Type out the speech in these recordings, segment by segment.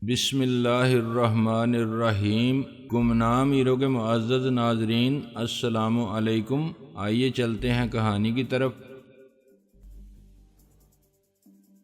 بسم اللہ الرحمن الرحیم۔ گمنام ہیرو کے معزز ناظرین، السلام علیکم۔ آئیے چلتے ہیں کہانی کی طرف۔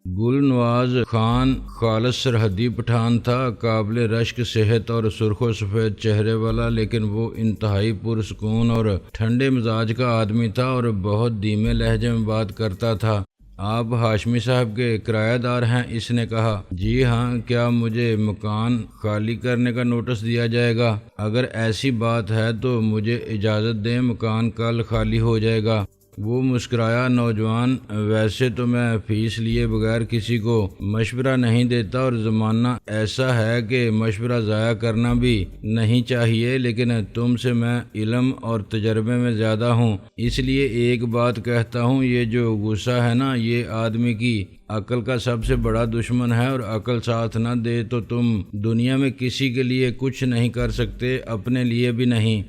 گل نواز خان خالص سرحدی پٹھان تھا، قابل رشک صحت اور سرخ و سفید چہرے والا، لیکن وہ انتہائی پرسکون اور ٹھنڈے مزاج کا آدمی تھا اور بہت دھیمے لہجے میں بات کرتا تھا۔ آپ ہاشمی صاحب کے کرایہ دار ہیں؟ اس نے کہا۔ جی ہاں، کیا مجھے مکان خالی کرنے کا نوٹس دیا جائے گا؟ اگر ایسی بات ہے تو مجھے اجازت دیں، مکان کل خالی ہو جائے گا۔ وہ مسکرایا۔ نوجوان: ویسے تو میں فیس لیے بغیر کسی کو مشورہ نہیں دیتا اور زمانہ ایسا ہے کہ مشورہ ضائع کرنا بھی نہیں چاہیے، لیکن تم سے میں علم اور تجربے میں زیادہ ہوں، اس لیے ایک بات کہتا ہوں، یہ جو غصہ ہے نا، یہ آدمی کی عقل کا سب سے بڑا دشمن ہے، اور عقل ساتھ نہ دے تو تم دنیا میں کسی کے لیے کچھ نہیں کر سکتے، اپنے لیے بھی نہیں۔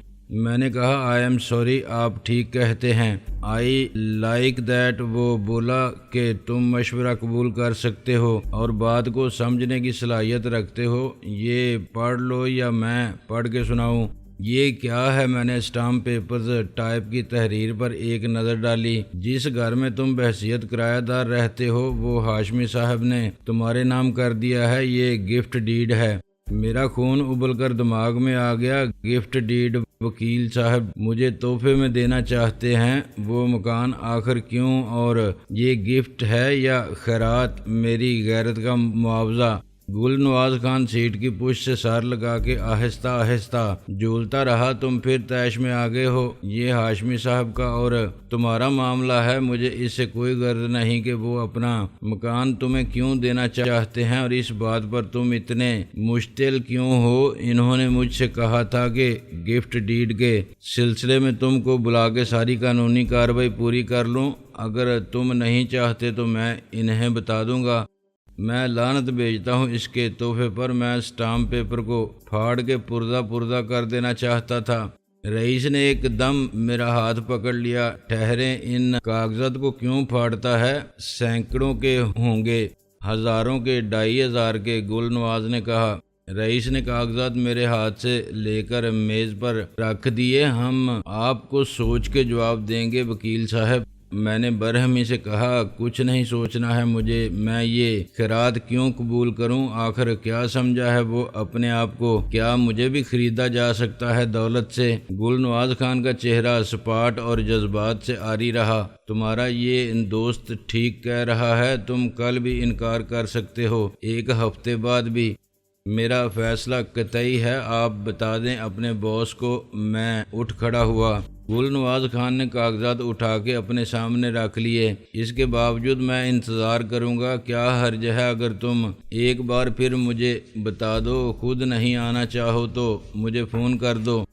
میں نے کہا، آئی ایم سوری، آپ ٹھیک کہتے ہیں، آئی لائک دیٹ۔ وہ بولا کہ تم مشورہ قبول کر سکتے ہو اور بات کو سمجھنے کی صلاحیت رکھتے ہو۔ یہ پڑھ لو یا میں پڑھ کے سناؤں؟ یہ کیا ہے؟ میں نے اسٹامپ پیپرز ٹائپ کی تحریر پر ایک نظر ڈالی۔ جس گھر میں تم بحیثیت کرایہ دار رہتے ہو وہ ہاشمی صاحب نے تمہارے نام کر دیا ہے، یہ گفٹ ڈیڈ ہے۔ میرا خون ابل کر دماغ میں آ گیا۔ Gift deed? وکیل صاحب مجھے تحفے میں دینا چاہتے ہیں وہ مکان، آخر کیوں؟ اور یہ گفٹ ہے یا خیرات، میری غیرت کا معاوضہ؟ گل نواز خان سیٹ کی پشت سے سر لگا کے آہستہ آہستہ جھولتا رہا۔ تم پھر طیش میں آگے ہو۔ یہ ہاشمی صاحب کا اور تمہارا معاملہ ہے، مجھے اس سے کوئی غرض نہیں کہ وہ اپنا مکان تمہیں کیوں دینا چاہتے ہیں، اور اس بات پر تم اتنے مشتعل کیوں ہو۔ انہوں نے مجھ سے کہا تھا کہ گفٹ ڈیڈ کے سلسلے میں تم کو بلا کے ساری قانونی کارروائی پوری کر لوں۔ اگر تم نہیں چاہتے تو میں انہیں بتا دوں گا۔ میں لعنت بھیجتا ہوں اس کے تحفے پر۔ میں اسٹامپ پیپر کو پھاڑ کے پردہ کر دینا چاہتا تھا۔ رئیس نے ایک دم میرا ہاتھ پکڑ لیا۔ ٹھہریں، ان کاغذات کو کیوں پھاڑتا ہے؟ سینکڑوں کے ہوں گے، ہزاروں کے، 2500 کے، گل نواز نے کہا۔ رئیس نے کاغذات میرے ہاتھ سے لے کر میز پر رکھ دیے۔ ہم آپ کو سوچ کے جواب دیں گے وکیل صاحب۔ میں نے برہمی سے کہا، کچھ نہیں سوچنا ہے مجھے، میں یہ خیرات کیوں قبول کروں؟ آخر کیا سمجھا ہے وہ اپنے آپ کو؟ کیا مجھے بھی خریدا جا سکتا ہے دولت سے؟ گل نواز خان کا چہرہ سپاٹ اور جذبات سے عاری رہا۔ تمہارا یہ دوست ٹھیک کہہ رہا ہے، تم کل بھی انکار کر سکتے ہو، ایک ہفتے بعد بھی۔ میرا فیصلہ قطعی ہے، آپ بتا دیں اپنے باس کو۔ میں اٹھ کھڑا ہوا۔ گل نواز خان نے کاغذات اٹھا کے اپنے سامنے رکھ لیے۔ اس کے باوجود میں انتظار کروں گا، کیا حرج ہے اگر تم ایک بار پھر مجھے بتا دو؟ خود نہیں آنا چاہو تو مجھے فون کر دو۔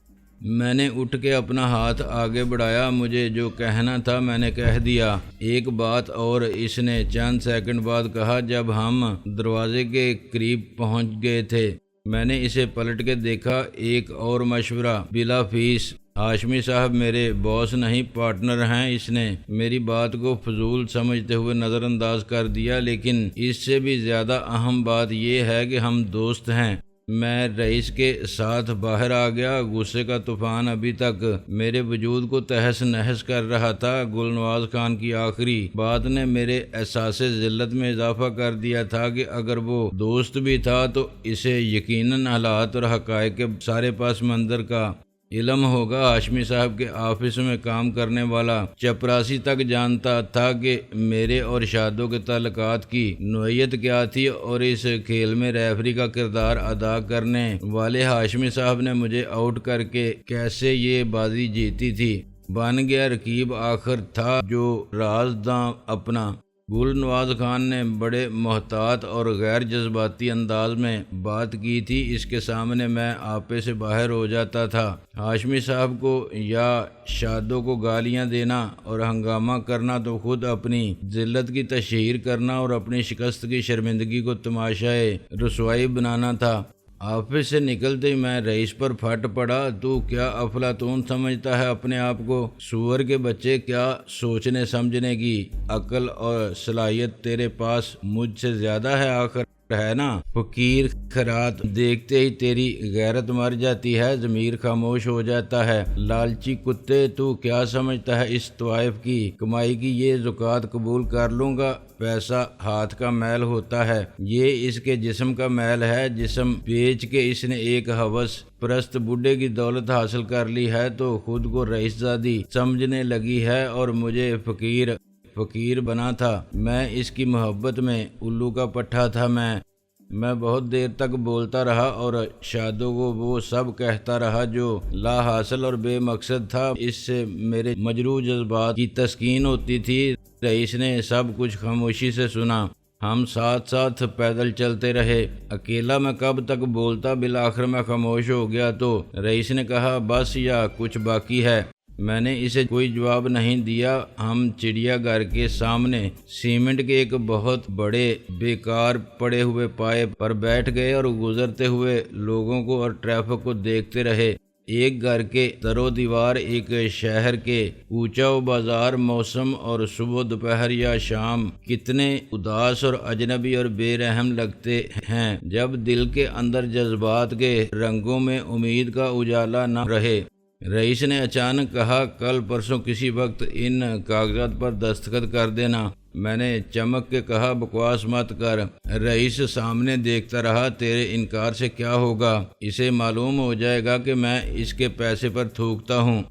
میں نے اٹھ کے اپنا ہاتھ آگے بڑھایا۔ مجھے جو کہنا تھا میں نے کہہ دیا۔ ایک بات اور، اس نے چند سیکنڈ بعد کہا۔ جب ہم دروازے کے قریب پہنچ گئے تھے میں نے اسے پلٹ کے دیکھا۔ ایک اور مشورہ بلا فیس۔ ہاشمی صاحب میرے باس نہیں، پارٹنر ہیں۔ اس نے میری بات کو فضول سمجھتے ہوئے نظر انداز کر دیا، لیکن اس سے بھی زیادہ اہم بات یہ ہے کہ ہم دوست ہیں۔ میں رئیس کے ساتھ باہر آ گیا۔ غصے کا طوفان ابھی تک میرے وجود کو تہس نہس کر رہا تھا۔ گل نواز خان کی آخری بات نے میرے احساس ذلت میں اضافہ کر دیا تھا کہ اگر وہ دوست بھی تھا تو اسے یقیناً حالات اور حقائق کے سارے پس منظر کا علم ہوگا۔ ہاشمی صاحب کے آفس میں کام کرنے والا چپراسی تک جانتا تھا کہ میرے اور شادوں کے تعلقات کی نوعیت کیا تھی، اور اس کھیل میں ریفری کا کردار ادا کرنے والے ہاشمی صاحب نے مجھے آؤٹ کر کے کیسے یہ بازی جیتی تھی۔ بن گیا رقیب آخر تھا جو رازداں اپنا۔ گل نواز خان نے بڑے محتاط اور غیر جذباتی انداز میں بات کی تھی۔ اس کے سامنے میں آپے سے باہر ہو جاتا تھا۔ ہاشمی صاحب کو یا شادوں کو گالیاں دینا اور ہنگامہ کرنا تو خود اپنی ذلت کی تشہیر کرنا اور اپنی شکست کی شرمندگی کو تماشائے رسوائی بنانا تھا۔ آفس سے نکلتے ہی میں رئیس پر پھٹ پڑا۔ تو کیا افلاطون سمجھتا ہے اپنے آپ کو؟ سور کے بچے، کیا سوچنے سمجھنے کی عقل اور صلاحیت تیرے پاس مجھ سے زیادہ ہے؟ آخر ہے نا فقیر، خیرات دیکھتے ہی تیری غیرت مر جاتی ہے، ضمیر خاموش ہو جاتا ہے۔ لالچی کتے، تو کیا سمجھتا ہے اس طوائف کی کمائی کی؟ یہ زکوٰۃ قبول کر لوں گا، پیسہ ہاتھ کا میل ہوتا ہے، یہ اس کے جسم کا میل ہے۔ جسم بیچ کے اس نے ایک ہوس پرست بڈھے کی دولت حاصل کر لی ہے تو خود کو رئیس زادی سمجھنے لگی ہے، اور مجھے فقیر بنا تھا۔ میں اس کی محبت میں الو کا پٹھا تھا۔ میں بہت دیر تک بولتا رہا اور شادو کو وہ سب کہتا رہا جو لا حاصل اور بے مقصد تھا۔ اس سے میرے مجروح جذبات کی تسکین ہوتی تھی۔ رئیس نے سب کچھ خاموشی سے سنا۔ ہم ساتھ ساتھ پیدل چلتے رہے۔ اکیلا میں کب تک بولتا، بالآخر میں خاموش ہو گیا تو رئیس نے کہا، بس یا کچھ باقی ہے؟ میں نے اسے کوئی جواب نہیں دیا۔ ہم چڑیا گھر کے سامنے سیمنٹ کے ایک بہت بڑے بیکار پڑے ہوئے پائپ پر بیٹھ گئے اور گزرتے ہوئے لوگوں کو اور ٹریفک کو دیکھتے رہے۔ ایک گھر کے در و دیوار، ایک شہر کے کوچہ و بازار، موسم اور صبح دوپہر یا شام کتنے اداس اور اجنبی اور بے رحم لگتے ہیں جب دل کے اندر جذبات کے رنگوں میں امید کا اجالا نہ رہے۔ رئیس نے اچانک کہا، کل پرسوں کسی وقت ان کاغذات پر دستخط کر دینا۔ میں نے چمک کے کہا، بکواس مت کر۔ رئیس سامنے دیکھتا رہا۔ تیرے انکار سے کیا ہوگا؟ اسے معلوم ہو جائے گا کہ میں اس کے پیسے پر تھوکتا ہوں۔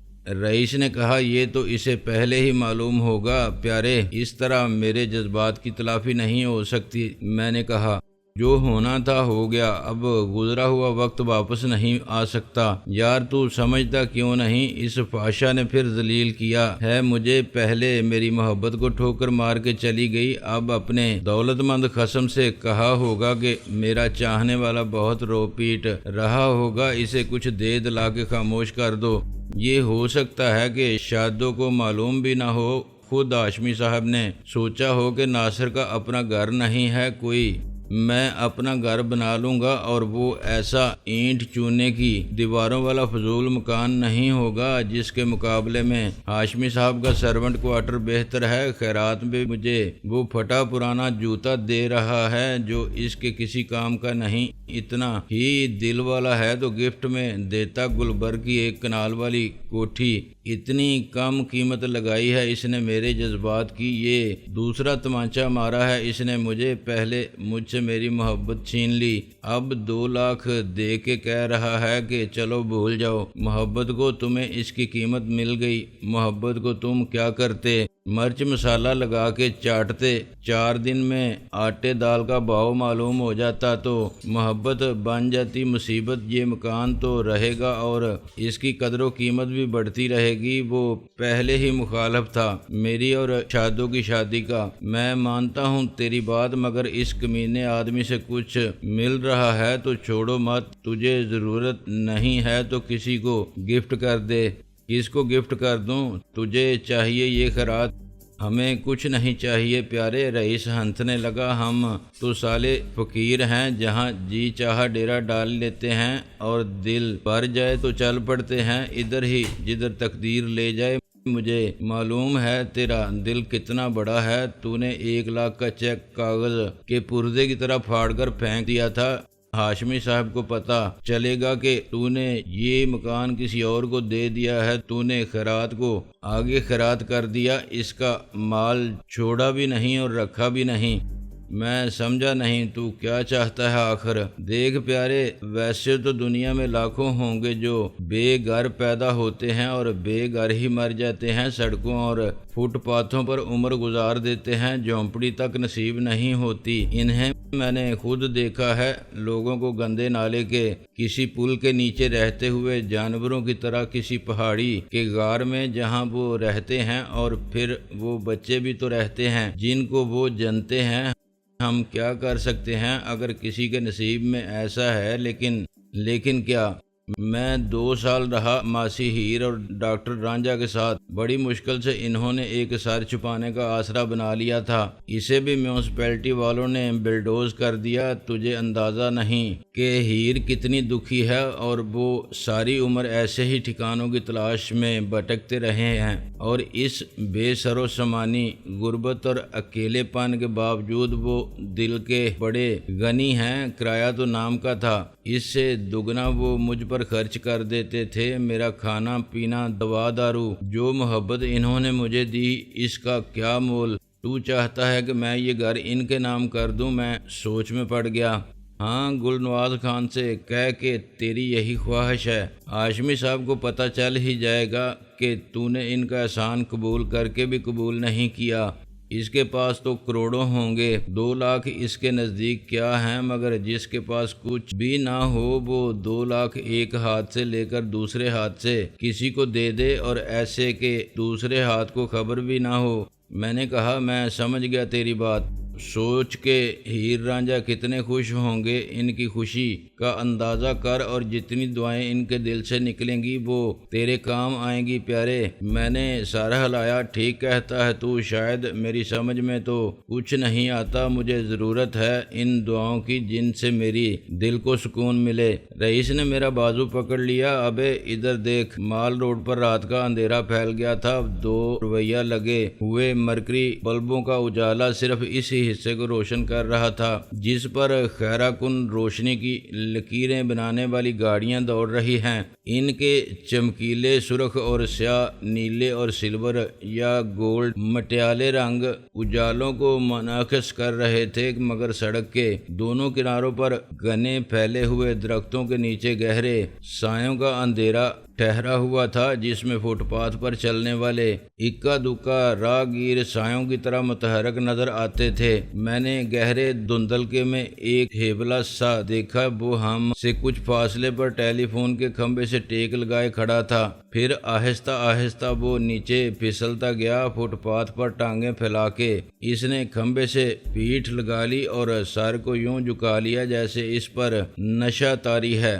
رئیس نے کہا، یہ تو اسے پہلے ہی معلوم ہوگا پیارے، اس طرح میرے جذبات کی تلافی نہیں ہو سکتی۔ میں نے کہا، جو ہونا تھا ہو گیا، اب گزرا ہوا وقت واپس نہیں آ سکتا۔ یار تو سمجھتا کیوں نہیں؟ اس فحاشہ نے پھر ذلیل کیا ہے مجھے۔ پہلے میری محبت کو ٹھوکر مار کے چلی گئی، اب اپنے دولت مند خصم سے کہا ہوگا کہ میرا چاہنے والا بہت رو پیٹ رہا ہوگا، اسے کچھ دے دلا کے خاموش کر دو۔ یہ ہو سکتا ہے کہ شادو کو معلوم بھی نہ ہو، خود ہاشمی صاحب نے سوچا ہو کہ ناصر کا اپنا گھر نہیں ہے کوئی، میں اپنا گھر بنا لوں گا، اور وہ ایسا اینٹ چونے کی دیواروں والا فضول مکان نہیں ہوگا جس کے مقابلے میں ہاشمی صاحب کا سرونٹ کوارٹر بہتر ہے۔ خیرات میں مجھے وہ پھٹا پرانا جوتا دے رہا ہے جو اس کے کسی کام کا نہیں، اتنا ہی دل والا ہے تو گفٹ میں دیتا۔ گلبرگ کی ایک کنال والی کوٹھی، اتنی کم قیمت لگائی ہے اس نے میرے جذبات کی۔ یہ دوسرا تمانچہ مارا ہے اس نے مجھے، پہلے مجھ سے میری محبت چھین لی، اب 2 لاکھ دے کے کہہ رہا ہے کہ چلو بھول جاؤ محبت کو، تمہیں اس کی قیمت مل گئی۔ محبت کو تم کیا کرتے؟ مرچ مسالہ لگا کے چاٹتے۔ 4 دن میں آٹے دال کا بھاؤ معلوم ہو جاتا تو محبت بن جاتی مصیبت۔ یہ مکان تو رہے گا اور اس کی قدر و قیمت بھی بڑھتی رہے گی۔ وہ پہلے ہی مخالف تھا میری اور شادو کی شادی کا۔ میں مانتا ہوں تیری بات، مگر اس کمینے آدمی سے کچھ مل رہا ہے تو چھوڑو مت۔ تجھے ضرورت نہیں ہے تو کسی کو گفٹ کر دے۔ کس کو گفٹ کر دوں؟ تجھے چاہیے یہ خیرات؟ ہمیں کچھ نہیں چاہیے پیارے۔ رئیس ہنسنے لگا، ہم تو سالے فقیر ہیں، جہاں جی چاہا ڈیرا ڈال لیتے ہیں اور دل بھر جائے تو چل پڑتے ہیں ادھر ہی جدھر تقدیر لے جائے۔ مجھے معلوم ہے تیرا دل کتنا بڑا ہے، تو نے 1 لاکھ کا چیک کاغذ کے پردے کی طرح پھاڑ کر پھینک دیا تھا۔ ہاشمی صاحب کو پتا چلے گا کہ تو نے یہ مکان کسی اور کو دے دیا ہے، تو نے خیرات کو آگے خیرات کر دیا، اس کا مال چھوڑا بھی نہیں اور رکھا بھی نہیں۔ میں سمجھا نہیں تو کیا چاہتا ہے آخر؟ دیکھ پیارے، ویسے تو دنیا میں لاکھوں ہوں گے جو بے گھر پیدا ہوتے ہیں اور بے گھر ہی مر جاتے ہیں، سڑکوں اور فٹ پاتھوں پر عمر گزار دیتے ہیں، جھونپڑی تک نصیب نہیں ہوتی انہیں۔ میں نے خود دیکھا ہے لوگوں کو گندے نالے کے کسی پل کے نیچے رہتے ہوئے، جانوروں کی طرح کسی پہاڑی کے غار میں جہاں وہ رہتے ہیں، اور پھر وہ بچے بھی تو رہتے ہیں جن کو وہ جنتے ہیں۔ ہم کیا کر سکتے ہیں اگر کسی کے نصیب میں ایسا ہے، لیکن کیا میں 2 سال رہا ماسی ہیر اور ڈاکٹر رانجھا کے ساتھ۔ بڑی مشکل سے انہوں نے ایک سر چھپانے کا آسرا بنا لیا تھا۔ اسے بھی میونسپلٹی والوں نے بلڈوز کر دیا۔ تجھے اندازہ نہیں کہ ہیر کتنی دکھی ہے، اور وہ ساری عمر ایسے ہی ٹھکانوں کی تلاش میں بھٹکتے رہے ہیں، اور اس بے سر و سامانی غربت اور اکیلے پن کے باوجود وہ دل کے بڑے غنی ہیں۔ کرایہ تو نام کا تھا، اس سے دگنا وہ مجھ پر خرچ کر دیتے تھے۔ میرا کھانا پینا، دوا دارو، جو محبت انہوں نے مجھے دی، اس کا کیا مول؟ تو چاہتا ہے کہ میں یہ گھر ان کے نام کر دوں؟ میں سوچ میں پڑ گیا۔ ہاں، گل نواز خان سے کہہ کہ تیری یہی خواہش ہے۔ ہاشمی صاحب کو پتہ چل ہی جائے گا کہ تو نے ان کا احسان قبول کر کے بھی قبول نہیں کیا۔ اس کے پاس تو کروڑوں ہوں گے، 2 لاکھ اس کے نزدیک کیا ہیں، مگر جس کے پاس کچھ بھی نہ ہو وہ 2 لاکھ ایک ہاتھ سے لے کر دوسرے ہاتھ سے کسی کو دے دے، اور ایسے کہ دوسرے ہاتھ کو خبر بھی نہ ہو۔ میں نے کہا، میں سمجھ گیا تیری بات۔ سوچ کے ہیر رانجھا کتنے خوش ہوں گے، ان کی خوشی کا اندازہ کر، اور جتنی دعائیں ان کے دل سے نکلیں گی وہ تیرے کام آئیں گی پیارے۔ میں نے سر ہلایا۔ ٹھیک کہتا ہے تو، شاید میری سمجھ میں تو کچھ نہیں آتا۔ مجھے ضرورت ہے ان دعاؤں کی جن سے میری دل کو سکون ملے۔ رئیس نے میرا بازو پکڑ لیا۔ ابے ادھر دیکھ، مال روڈ پر رات کا اندھیرا پھیل گیا تھا۔ 2 رویہ لگے ہوئے مرکری بلبوں کا اجالا صرف اسی حصے کو روشن کر رہا تھا جس پر خیرہ کن روشنی کی لکیریں بنانے والی گاڑیاں دوڑ رہی ہیں۔ ان کے چمکیلے سرخ اور سیاہ، نیلے اور سلور یا گولڈ مٹیالے رنگ اجالوں کو منعکس کر رہے تھے، مگر سڑک کے دونوں کناروں پر گھنے پھیلے ہوئے درختوں کے نیچے گہرے سایوں کا اندھیرا ٹھہرا ہوا تھا، جس میں فٹ پاتھ پر چلنے والے اکا دکا راہگیر سایوں کی طرح متحرک نظر آتے تھے۔ میں نے گہرے دھندلکے میں ایک ہیبلا سا دیکھا، وہ ہم سے کچھ فاصلے پر ٹیلی فون کے کھمبے سے ٹیک لگائے کھڑا تھا۔ پھر آہستہ آہستہ وہ نیچے پھسلتا گیا۔ فٹ پاتھ پر ٹانگیں پھیلا کے اس نے کھمبے سے پیٹھ لگا لی اور سر کو یوں جھکا لیا جیسے اس پر نشہ طاری ہے۔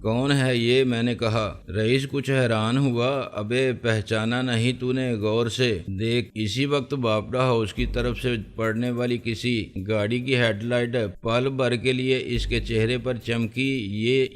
کون ہے یہ؟ میں نے کہا۔ رئیس کچھ حیران ہوا۔ ابے پہچانا نہیں تو نے؟ غور سے دیکھ۔ اسی وقت باپڑا ہاؤس کی طرف سے پڑنے والی کسی گاڑی کی ہیڈ لائٹ پل بھر کے لیے اس کے چہرے پر چمکی۔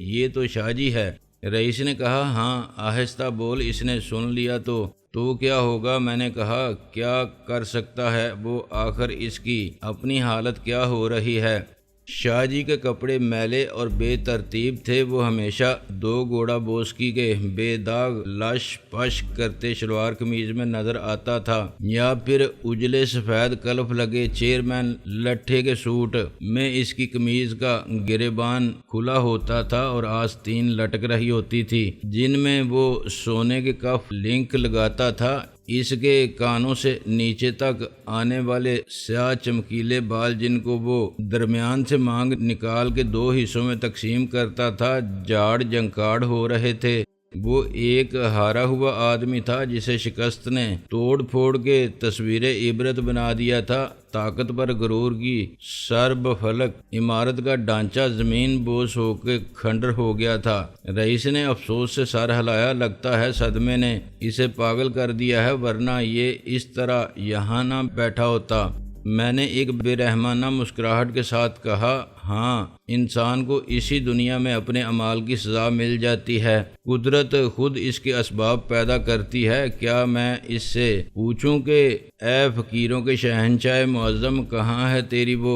یہ تو شاہ جی ہے۔ رئیس نے کہا۔ ہاں، آہستہ بول، اس نے سن لیا تو کیا ہوگا؟ میں نے کہا۔ کیا کر سکتا ہے وہ؟ آخر اس کی اپنی حالت کیا ہو رہی ہے؟ شاہ جی کے کپڑے میلے اور بے ترتیب تھے۔ وہ ہمیشہ 2 گوڑا بوسکی کے بے داغ لش پش کرتے شلوار قمیض میں نظر آتا تھا، یا پھر اجلے سفید کلف لگے چیئرمین لٹھے کے سوٹ میں اس کی قمیض کا گریبان کھلا ہوتا تھا اور آستین لٹک رہی ہوتی تھی جن میں وہ سونے کے کف لنک لگاتا تھا۔ اس کے کانوں سے نیچے تک آنے والے سیاہ چمکیلے بال، جن کو وہ درمیان سے مانگ نکال کے 2 حصوں میں تقسیم کرتا تھا، جھاڑ جھنکاڑ ہو رہے تھے۔ وہ ایک ہارا ہوا آدمی تھا جسے شکست نے توڑ پھوڑ کے تصویر عبرت بنا دیا تھا۔ طاقت پر غرور کی سرب فلک عمارت کا ڈھانچہ زمین بوس ہو کے کھنڈر ہو گیا تھا۔ رئیس نے افسوس سے سر ہلایا۔ لگتا ہے صدمے نے اسے پاگل کر دیا ہے، ورنہ یہ اس طرح یہاں نہ بیٹھا ہوتا۔ میں نے ایک بے رحمانہ مسکراہٹ کے ساتھ کہا۔ ہاں، انسان کو اسی دنیا میں اپنے اعمال کی سزا مل جاتی ہے۔ قدرت خود اس کے اسباب پیدا کرتی ہے۔ کیا میں اس سے پوچھوں کہ اے فقیروں کے شہنشاہ معظم، کہاں ہے تیری وہ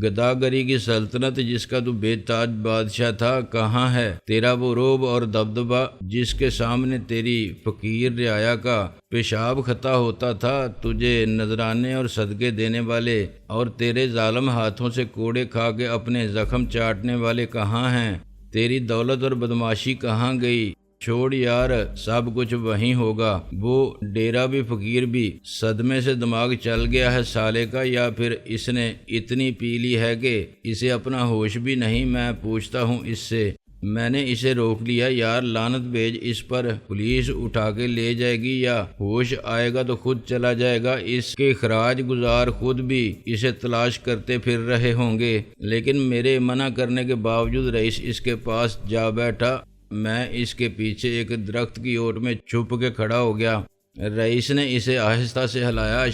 گداگری کی سلطنت جس کا تو بے تاج بادشاہ تھا؟ کہاں ہے تیرا وہ رعب اور دبدبہ جس کے سامنے تیری فقیر رعایا کا پیشاب خطا ہوتا تھا؟ تجھے نذرانے اور صدقے دینے والے اور تیرے ظالم ہاتھوں سے کوڑے کھا کے اپنے زخم چاٹنے والے کہاں ہیں؟ تیری دولت اور بدماشی کہاں گئی؟ چھوڑ یار، سب کچھ وہیں ہوگا۔ وہ ڈیرا بھی، فقیر بھی۔ صدمے سے دماغ چل گیا ہے سالے کا، یا پھر اس نے اتنی پی لی ہے کہ اسے اپنا ہوش بھی نہیں۔ میں پوچھتا ہوں اس سے۔ میں نے اسے روک لیا۔ یار لعنت بھیج اس پر، پولیس اٹھا کے لے جائے گی، یا ہوش آئے گا تو خود چلا جائے گا۔ اس کے خراج گزار خود بھی اسے تلاش کرتے پھر رہے ہوں گے۔ لیکن میرے منع کرنے کے باوجود رئیس اس کے پاس جا بیٹھا۔ میں اس کے پیچھے ایک درخت کی اوٹ میں چھپ کے کھڑا ہو گیا۔ رئیس نے اسے آہستہ سے ہلایا۔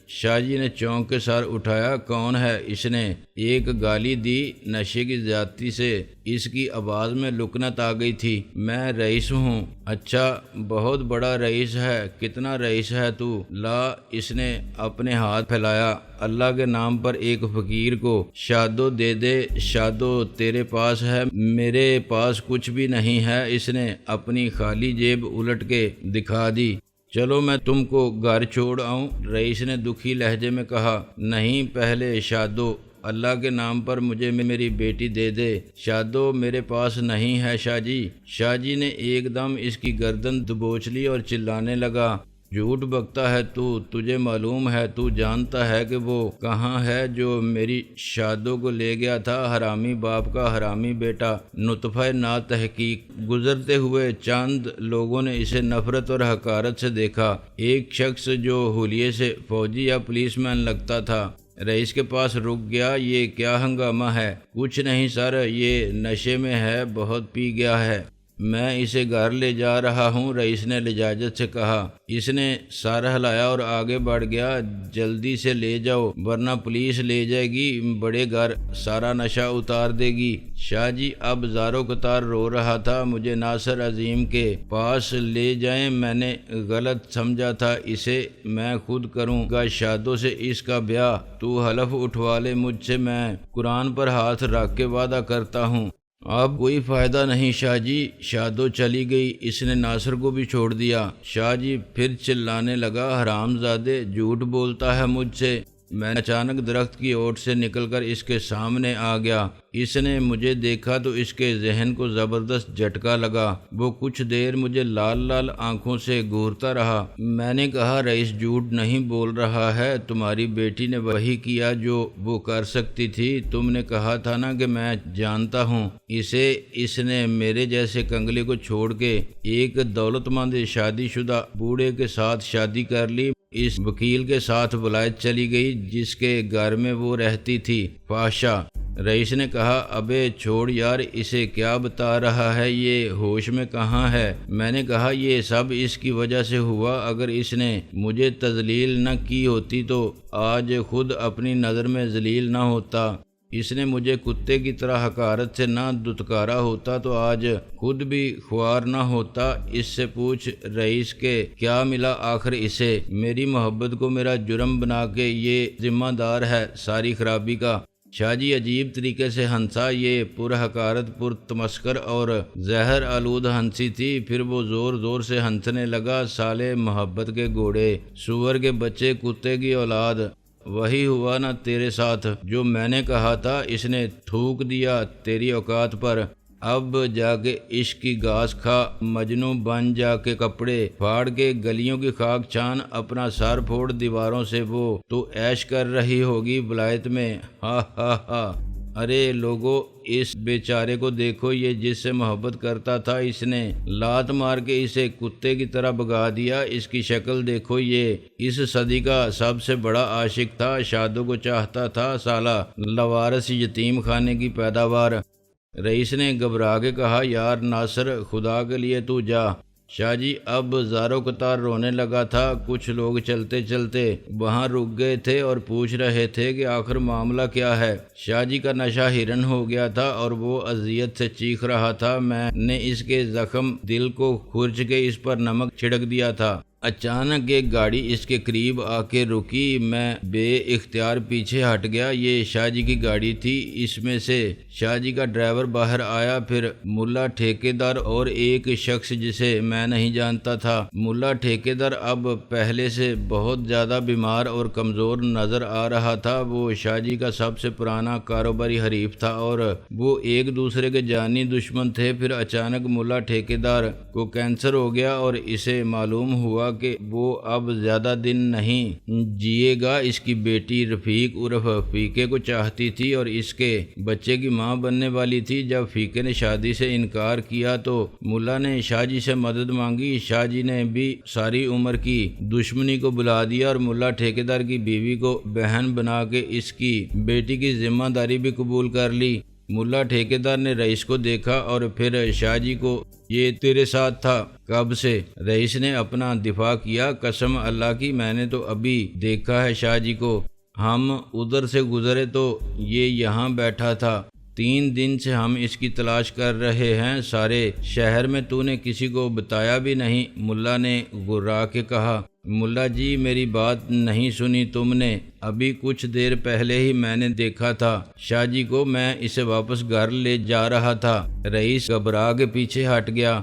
شاہ جی نے چونک کے سر اٹھایا۔ کون ہے؟ اس نے ایک گالی دی۔ نشے کی زیادتی سے اس کی آواز میں لکنت آ گئی تھی۔ میں رئیس ہوں۔ اچھا، بہت بڑا رئیس ہے۔ کتنا رئیس ہے تو؟ لا، اس نے اپنے ہاتھ پھیلایا۔ اللہ کے نام پر ایک فقیر کو شادو دے دے۔ شادو تیرے پاس ہے، میرے پاس کچھ بھی نہیں ہے۔ اس نے اپنی خالی جیب الٹ کے دکھا دی۔ چلو میں تم کو گھر چھوڑ آؤں، رئیس نے دکھی لہجے میں کہا۔ نہیں، پہلے شادو، اللہ کے نام پر مجھے میری بیٹی دے دے۔ شادو میرے پاس نہیں ہے شاہ جی۔ شاہ جی نے ایک دم اس کی گردن دبوچ لی اور چلانے لگا۔ جھوٹ بکتا ہے تو، تجھے معلوم ہے، تو جانتا ہے کہ وہ کہاں ہے جو میری شادو کو لے گیا تھا؟ حرامی باپ کا حرامی بیٹا، نطفہ نا تحقیق۔ گزرتے ہوئے چند لوگوں نے اسے نفرت اور حقارت سے دیکھا۔ ایک شخص جو حلیے سے فوجی یا پولیس مین لگتا تھا رئیس کے پاس رک گیا۔ یہ کیا ہنگامہ ہے؟ کچھ نہیں سر، یہ نشے میں ہے، بہت پی گیا ہے۔ میں اسے گھر لے جا رہا ہوں، رئیس نے لجاجت سے کہا۔ اس نے سر ہلایا اور آگے بڑھ گیا۔ جلدی سے لے جاؤ ورنہ پولیس لے جائے گی، بڑے گھر سارا نشہ اتار دے گی۔ شاہ جی اب زارو قطار رو رہا تھا۔ مجھے ناصر عظیم کے پاس لے جائیں، میں نے غلط سمجھا تھا اسے، میں خود کروں گا شادو سے اس کا بیاہ۔ تو حلف اٹھوا لے مجھ سے، میں قرآن پر ہاتھ رکھ کے وعدہ کرتا ہوں۔ اب کوئی فائدہ نہیں شاہ جی۔ شادو چلی گئی۔ اس نے ناصر کو بھی چھوڑ دیا۔ شاہ جی پھر چلانے لگا۔ حرام زادے، جھوٹ بولتا ہے مجھ سے۔ میں اچانک درخت کی اوٹ سے نکل کر اس کے سامنے آ گیا۔ اس نے مجھے دیکھا تو اس کے ذہن کو زبردست جھٹکا لگا۔ وہ کچھ دیر مجھے لال لال آنکھوں سے گھورتا رہا۔ میں نے کہا رئیس جھوٹ نہیں بول رہا ہے، تمہاری بیٹی نے وہی کیا جو وہ کر سکتی تھی۔ تم نے کہا تھا نا کہ میں جانتا ہوں اسے۔ اس نے میرے جیسے کنگلے کو چھوڑ کے ایک دولت مند شادی شدہ بوڑھے کے ساتھ شادی کر لی۔ اس وکیل کے ساتھ ولایت چلی گئی جس کے گھر میں وہ رہتی تھی۔ فحشہ۔ رئیس نے کہا ابے چھوڑ یار، اسے کیا بتا رہا ہے، یہ ہوش میں کہاں ہے؟ میں نے کہا یہ سب اس کی وجہ سے ہوا۔ اگر اس نے مجھے تذلیل نہ کی ہوتی تو آج خود اپنی نظر میں ذلیل نہ ہوتا۔ اس نے مجھے کتے کی طرح حقارت سے نہ دتکارا ہوتا تو آج خود بھی خوار نہ ہوتا۔ اس سے پوچھ رئیس کے کیا ملا آخر اسے؟ میری محبت کو میرا جرم بنا کے یہ ذمہ دار ہے ساری خرابی کا۔ شاہ جی عجیب طریقے سے ہنسا۔ یہ پر حقارت، پر تمسخر اور زہر آلود ہنسی تھی۔ پھر وہ زور زور سے ہنسنے لگا۔ سالے محبت کے گھوڑے، سور کے بچے، کتے کی اولاد، وہی ہوا نا تیرے ساتھ جو میں نے کہا تھا۔ اس نے تھوک دیا تیری اوقات پر۔ اب جا کے عشق کی گھاس کھا، مجنوں بن جا کے کپڑے پھاڑ کے گلیوں کی خاک چھان، اپنا سر پھوڑ دیواروں سے، وہ تو عیش کر رہی ہوگی ولایت میں۔ ہا ہا ہا۔ ارے لوگو، اس بیچارے کو دیکھو، یہ جس سے محبت کرتا تھا اس نے لات مار کے اسے کتے کی طرح بھگا دیا۔ اس کی شکل دیکھو، یہ اس صدی کا سب سے بڑا عاشق تھا، شادو کو چاہتا تھا، سالہ لوارث یتیم خانے کی پیداوار۔ رئیس نے گھبرا کے کہا یار ناصر، خدا کے لیے تو جا۔ شاہ جی اب زارو قطار رونے لگا تھا۔ کچھ لوگ چلتے چلتے وہاں رک گئے تھے اور پوچھ رہے تھے کہ آخر معاملہ کیا ہے۔ شاہ جی کا نشہ ہرن ہو گیا تھا اور وہ اذیت سے چیخ رہا تھا۔ میں نے اس کے زخم دل کو کھرچ کے اس پر نمک چھڑک دیا تھا۔ اچانک ایک گاڑی اس کے قریب آ کے رکی۔ میں بے اختیار پیچھے ہٹ گیا۔ یہ شاہ جی کی گاڑی تھی۔ اس میں سے شاہ جی کا ڈرائیور باہر آیا، پھر ملا ٹھیکیدار اور ایک شخص جسے میں نہیں جانتا تھا۔ ملا ٹھیکیدار اب پہلے سے بہت زیادہ بیمار اور کمزور نظر آ رہا تھا۔ وہ شاہ جی کا سب سے پرانا کاروباری حریف تھا اور وہ ایک دوسرے کے جانی دشمن تھے۔ پھر اچانک ملا ٹھیکیدار کو کینسر ہو گیا اور اسے معلوم ہوا کہ وہ اب زیادہ دن نہیں جیے گا۔ اس کی بیٹی رفیق عرف فیقے کو چاہتی تھی اور اس کے بچے کی ماں بننے والی تھی۔ جب فیقے نے شادی سے انکار کیا تو ملا نے شاہ جی سے مدد مانگی۔ شاہ جی نے بھی ساری عمر کی دشمنی کو بلا دیا اور ملا ٹھیکیدار کی بیوی کو بہن بنا کے اس کی بیٹی کی ذمہ داری بھی قبول کر لی۔ ملا ٹھیکیدار نے رئیس کو دیکھا اور پھر شاہ جی کو، یہ تیرے ساتھ تھا کب سے؟ رئیس نے اپنا دفاع کیا، قسم اللہ کی میں نے تو ابھی دیکھا ہے شاہ جی کو، ہم ادھر سے گزرے تو یہ یہاں بیٹھا تھا، 3 دن سے ہم اس کی تلاش کر رہے ہیں، سارے شہر میں تو نے کسی کو بتایا بھی نہیں۔ ملا نے گرا کے کہا، ملا جی میری بات نہیں سنی تم نے، ابھی کچھ دیر پہلے ہی میں نے دیکھا تھا شاہ جی کو، میں اسے واپس گھر لے جا رہا تھا۔ رئیس گھبرا کے پیچھے ہٹ گیا۔